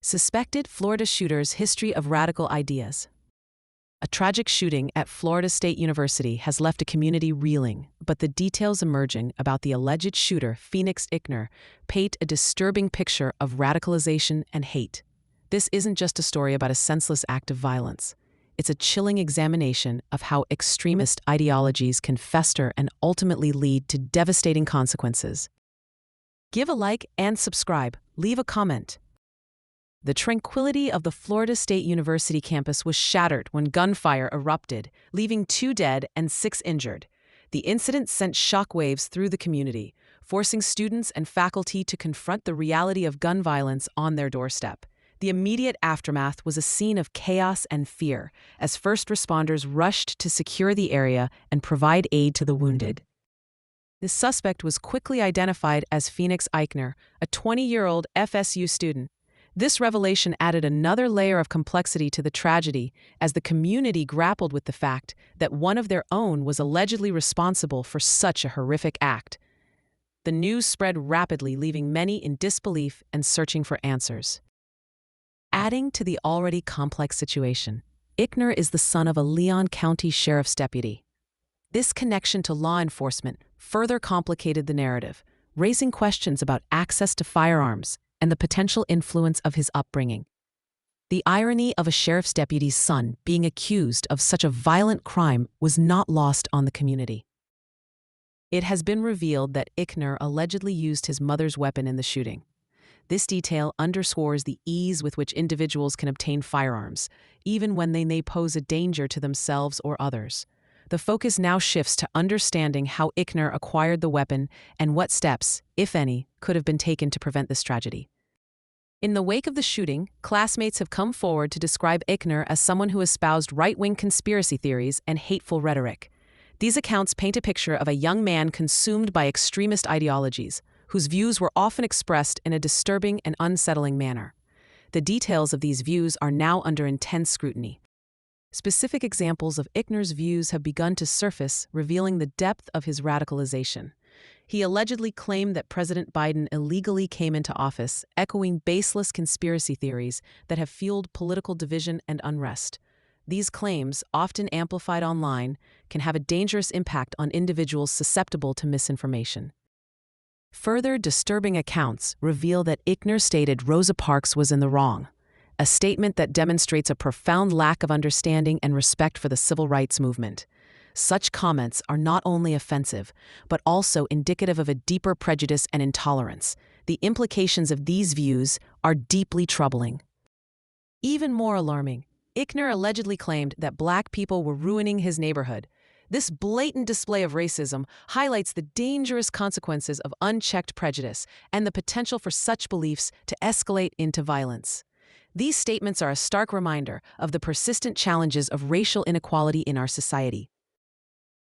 Suspected Florida shooter's history of radical ideas. A tragic shooting at Florida State University has left a community reeling, but the details emerging about the alleged shooter, Phoenix Ikner, paint a disturbing picture of radicalization and hate. This isn't just a story about a senseless act of violence. It's a chilling examination of how extremist ideologies can fester and ultimately lead to devastating consequences. Give a like and subscribe. Leave a comment. The tranquility of the Florida State University campus was shattered when gunfire erupted, leaving 2 dead and 6 injured. The incident sent shockwaves through the community, forcing students and faculty to confront the reality of gun violence on their doorstep. The immediate aftermath was a scene of chaos and fear, as first responders rushed to secure the area and provide aid to the wounded. The suspect was quickly identified as Phoenix Ikner, a 20-year-old FSU student. This revelation added another layer of complexity to the tragedy as the community grappled with the fact that one of their own was allegedly responsible for such a horrific act. The news spread rapidly, leaving many in disbelief and searching for answers. Adding to the already complex situation, Ikner is the son of a Leon County Sheriff's deputy. This connection to law enforcement further complicated the narrative, raising questions about access to firearms and the potential influence of his upbringing. The irony of a sheriff's deputy's son being accused of such a violent crime was not lost on the community. It has been revealed that Ikner allegedly used his mother's weapon in the shooting. This detail underscores the ease with which individuals can obtain firearms, even when they may pose a danger to themselves or others. The focus now shifts to understanding how Ikner acquired the weapon and what steps, if any, could have been taken to prevent this tragedy. In the wake of the shooting, classmates have come forward to describe Ikner as someone who espoused right-wing conspiracy theories and hateful rhetoric. These accounts paint a picture of a young man consumed by extremist ideologies, whose views were often expressed in a disturbing and unsettling manner. The details of these views are now under intense scrutiny. Specific examples of Ikner's views have begun to surface, revealing the depth of his radicalization. He allegedly claimed that President Biden illegally came into office, echoing baseless conspiracy theories that have fueled political division and unrest. These claims, often amplified online, can have a dangerous impact on individuals susceptible to misinformation. Further disturbing accounts reveal that Ikner stated Rosa Parks was in the wrong, a statement that demonstrates a profound lack of understanding and respect for the civil rights movement. Such comments are not only offensive, but also indicative of a deeper prejudice and intolerance. The implications of these views are deeply troubling. Even more alarming, Ikner allegedly claimed that Black people were ruining his neighborhood. This blatant display of racism highlights the dangerous consequences of unchecked prejudice and the potential for such beliefs to escalate into violence. These statements are a stark reminder of the persistent challenges of racial inequality in our society.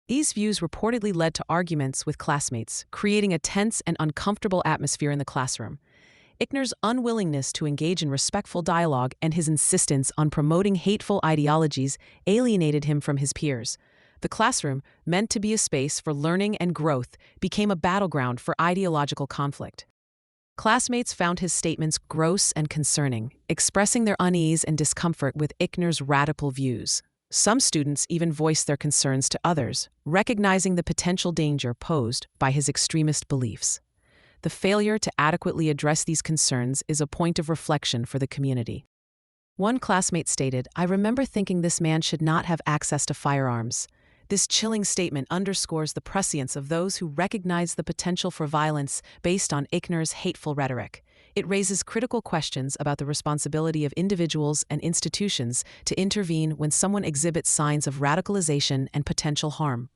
These views reportedly led to arguments with classmates, creating a tense and uncomfortable atmosphere in the classroom. Ikner's unwillingness to engage in respectful dialogue and his insistence on promoting hateful ideologies alienated him from his peers. The classroom, meant to be a space for learning and growth, became a battleground for ideological conflict. Classmates found his statements gross and concerning, expressing their unease and discomfort with Ikner's radical views. Some students even voiced their concerns to others, recognizing the potential danger posed by his extremist beliefs. The failure to adequately address these concerns is a point of reflection for the community. One classmate stated, "I remember thinking this man should not have access to firearms." This chilling statement underscores the prescience of those who recognize the potential for violence based on Ikner's hateful rhetoric. It raises critical questions about the responsibility of individuals and institutions to intervene when someone exhibits signs of radicalization and potential harm.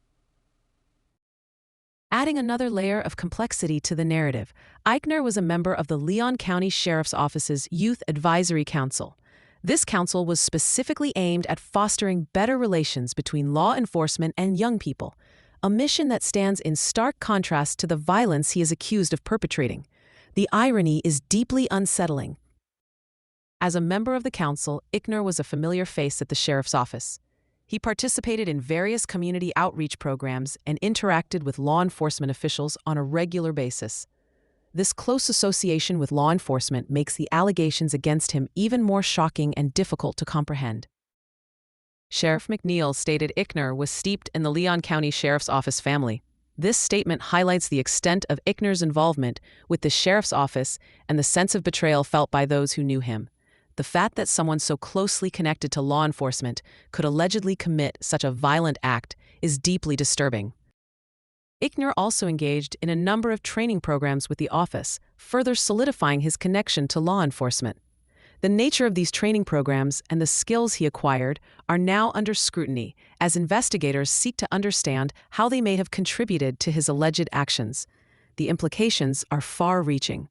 Adding another layer of complexity to the narrative, Ikner was a member of the Leon County Sheriff's Office's Youth Advisory Council. This council was specifically aimed at fostering better relations between law enforcement and young people, a mission that stands in stark contrast to the violence he is accused of perpetrating. The irony is deeply unsettling. As a member of the council, Ikner was a familiar face at the sheriff's office. He participated in various community outreach programs and interacted with law enforcement officials on a regular basis. This close association with law enforcement makes the allegations against him even more shocking and difficult to comprehend. Sheriff McNeil stated Ikner was steeped in the Leon County Sheriff's Office family. This statement highlights the extent of Ikner's involvement with the sheriff's office and the sense of betrayal felt by those who knew him. The fact that someone so closely connected to law enforcement could allegedly commit such a violent act is deeply disturbing. Ikner also engaged in a number of training programs with the office, further solidifying his connection to law enforcement. The nature of these training programs and the skills he acquired are now under scrutiny as investigators seek to understand how they may have contributed to his alleged actions. The implications are far-reaching.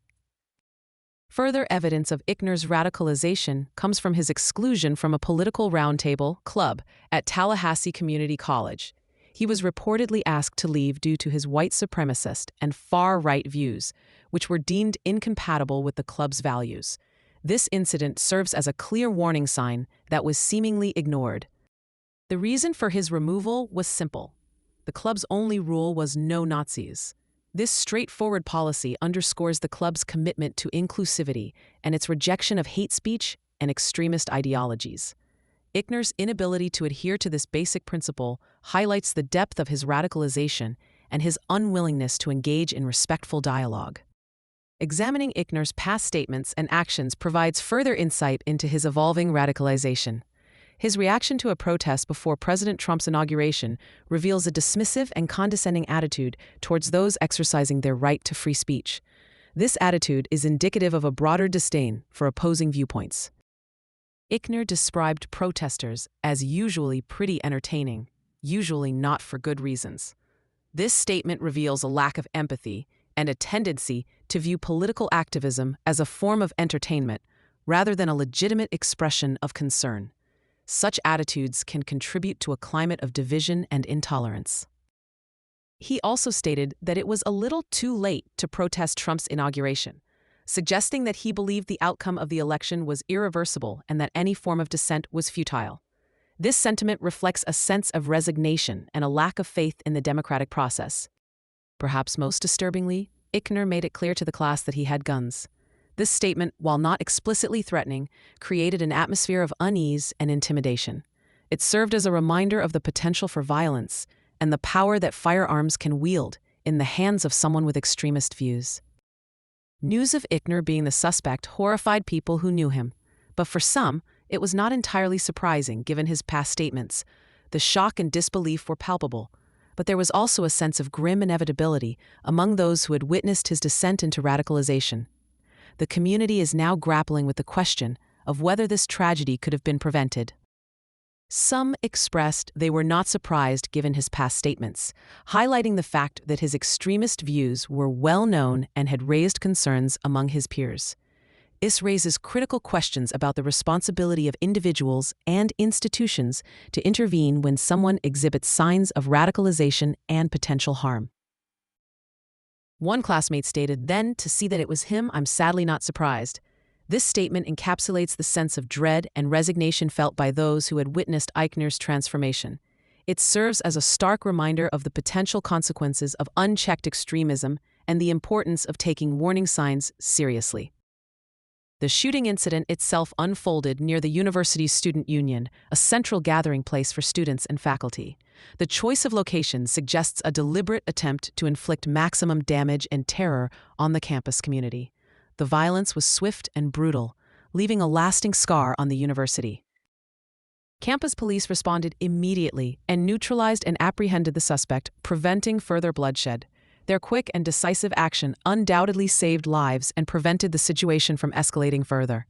Further evidence of Ikner's radicalization comes from his exclusion from a political roundtable club at Tallahassee Community College. He was reportedly asked to leave due to his white supremacist and far-right views, which were deemed incompatible with the club's values. This incident serves as a clear warning sign that was seemingly ignored. The reason for his removal was simple. The club's only rule was no Nazis. This straightforward policy underscores the club's commitment to inclusivity and its rejection of hate speech and extremist ideologies. Ikner's inability to adhere to this basic principle highlights the depth of his radicalization and his unwillingness to engage in respectful dialogue. Examining Ikner's past statements and actions provides further insight into his evolving radicalization. His reaction to a protest before President Trump's inauguration reveals a dismissive and condescending attitude towards those exercising their right to free speech. This attitude is indicative of a broader disdain for opposing viewpoints. Ikner described protesters as usually pretty entertaining, usually not for good reasons. This statement reveals a lack of empathy and a tendency to view political activism as a form of entertainment rather than a legitimate expression of concern. Such attitudes can contribute to a climate of division and intolerance. He also stated that it was a little too late to protest Trump's inauguration, suggesting that he believed the outcome of the election was irreversible and that any form of dissent was futile. This sentiment reflects a sense of resignation and a lack of faith in the democratic process. Perhaps most disturbingly, Ikner made it clear to the class that he had guns. This statement, while not explicitly threatening, created an atmosphere of unease and intimidation. It served as a reminder of the potential for violence and the power that firearms can wield in the hands of someone with extremist views. News of Ikner being the suspect horrified people who knew him, but for some, it was not entirely surprising given his past statements. The shock and disbelief were palpable, but there was also a sense of grim inevitability among those who had witnessed his descent into radicalization. The community is now grappling with the question of whether this tragedy could have been prevented. Some expressed they were not surprised given his past statements, highlighting the fact that his extremist views were well known and had raised concerns among his peers. This raises critical questions about the responsibility of individuals and institutions to intervene when someone exhibits signs of radicalization and potential harm. One classmate stated, "Then, to see that it was him, I'm sadly not surprised." This statement encapsulates the sense of dread and resignation felt by those who had witnessed Ikner's transformation. It serves as a stark reminder of the potential consequences of unchecked extremism and the importance of taking warning signs seriously. The shooting incident itself unfolded near the university's student union, a central gathering place for students and faculty. The choice of location suggests a deliberate attempt to inflict maximum damage and terror on the campus community. The violence was swift and brutal, leaving a lasting scar on the university. Campus police responded immediately and neutralized and apprehended the suspect, preventing further bloodshed. Their quick and decisive action undoubtedly saved lives and prevented the situation from escalating further.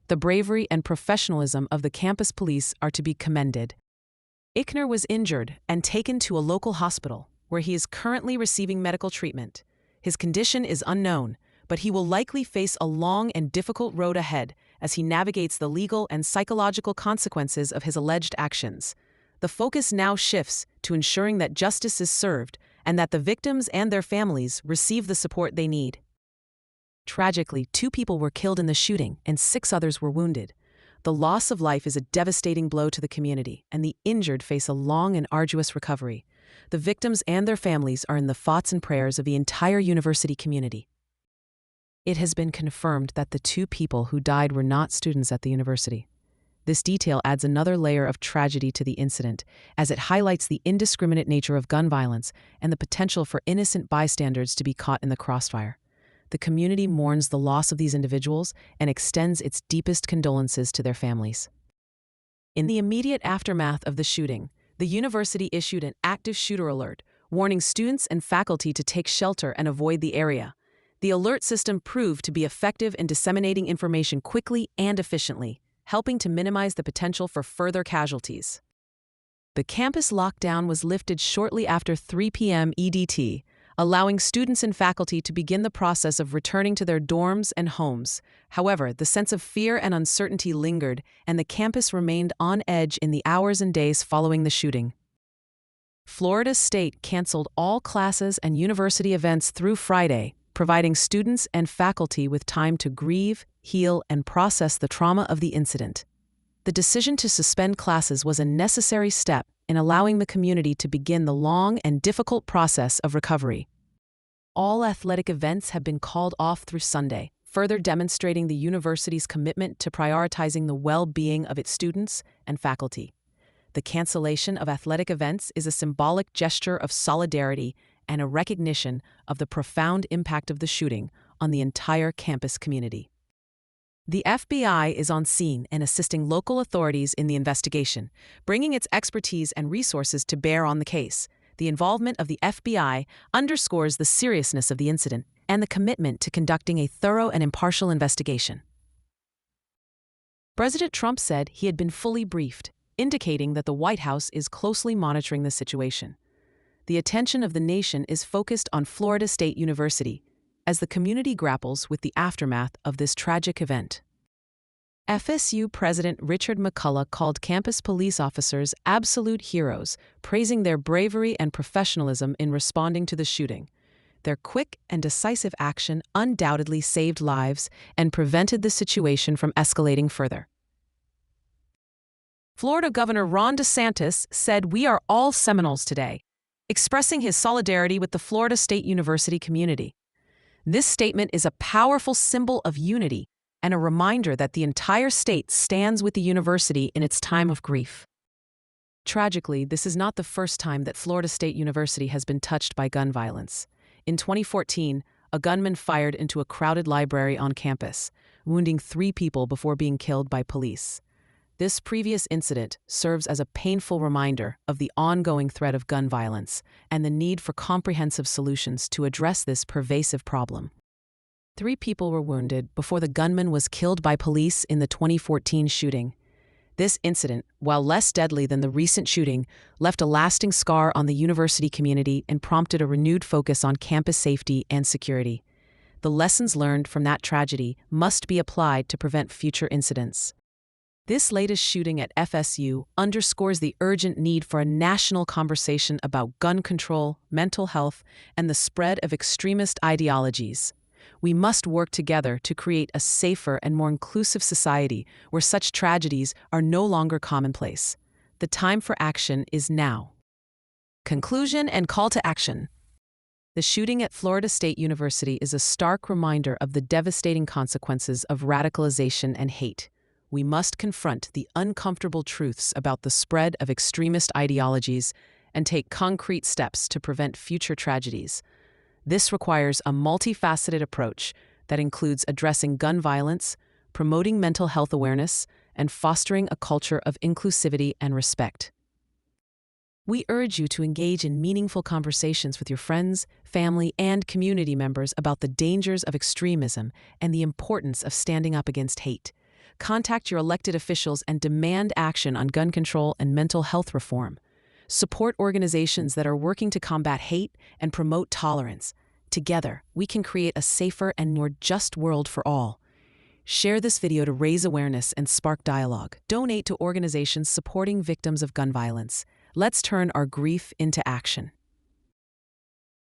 The bravery and professionalism of the campus police are to be commended. Ikner was injured and taken to a local hospital, where he is currently receiving medical treatment. His condition is unknown, but he will likely face a long and difficult road ahead as he navigates the legal and psychological consequences of his alleged actions. The focus now shifts to ensuring that justice is served and that the victims and their families receive the support they need. Tragically, 2 people were killed in the shooting and 6 others were wounded. The loss of life is a devastating blow to the community, and the injured face a long and arduous recovery. The victims and their families are in the thoughts and prayers of the entire university community. It has been confirmed that the two people who died were not students at the university. This detail adds another layer of tragedy to the incident, as it highlights the indiscriminate nature of gun violence and the potential for innocent bystanders to be caught in the crossfire. The community mourns the loss of these individuals and extends its deepest condolences to their families. In the immediate aftermath of the shooting, the university issued an active shooter alert, warning students and faculty to take shelter and avoid the area. The alert system proved to be effective in disseminating information quickly and efficiently, helping to minimize the potential for further casualties. The campus lockdown was lifted shortly after 3 p.m. EDT, allowing students and faculty to begin the process of returning to their dorms and homes. However, the sense of fear and uncertainty lingered, and the campus remained on edge in the hours and days following the shooting. Florida State canceled all classes and university events through Friday, providing students and faculty with time to grieve, heal, and process the trauma of the incident. The decision to suspend classes was a necessary step in allowing the community to begin the long and difficult process of recovery. All athletic events have been called off through Sunday, further demonstrating the university's commitment to prioritizing the well-being of its students and faculty. The cancellation of athletic events is a symbolic gesture of solidarity and a recognition of the profound impact of the shooting on the entire campus community. The FBI is on scene and assisting local authorities in the investigation, bringing its expertise and resources to bear on the case. The involvement of the FBI underscores the seriousness of the incident and the commitment to conducting a thorough and impartial investigation. President Trump said he had been fully briefed, indicating that the White House is closely monitoring the situation. The attention of the nation is focused on Florida State University, as the community grapples with the aftermath of this tragic event. FSU President Richard McCullough called campus police officers absolute heroes, praising their bravery and professionalism in responding to the shooting. Their quick and decisive action undoubtedly saved lives and prevented the situation from escalating further. Florida Governor Ron DeSantis said, "We are all Seminoles today," expressing his solidarity with the Florida State University community. This statement is a powerful symbol of unity and a reminder that the entire state stands with the university in its time of grief. Tragically, this is not the first time that Florida State University has been touched by gun violence. In 2014, a gunman fired into a crowded library on campus, wounding 3 people before being killed by police. This previous incident serves as a painful reminder of the ongoing threat of gun violence and the need for comprehensive solutions to address this pervasive problem. 3 people were wounded before the gunman was killed by police in the 2014 shooting. This incident, while less deadly than the recent shooting, left a lasting scar on the university community and prompted a renewed focus on campus safety and security. The lessons learned from that tragedy must be applied to prevent future incidents. This latest shooting at FSU underscores the urgent need for a national conversation about gun control, mental health, and the spread of extremist ideologies. We must work together to create a safer and more inclusive society where such tragedies are no longer commonplace. The time for action is now. Conclusion and call to action. The shooting at Florida State University is a stark reminder of the devastating consequences of radicalization and hate. We must confront the uncomfortable truths about the spread of extremist ideologies and take concrete steps to prevent future tragedies. This requires a multifaceted approach that includes addressing gun violence, promoting mental health awareness, and fostering a culture of inclusivity and respect. We urge you to engage in meaningful conversations with your friends, family, and community members about the dangers of extremism and the importance of standing up against hate. Contact your elected officials and demand action on gun control and mental health reform. Support organizations that are working to combat hate and promote tolerance. Together, we can create a safer and more just world for all. Share this video to raise awareness and spark dialogue. Donate to organizations supporting victims of gun violence. Let's turn our grief into action.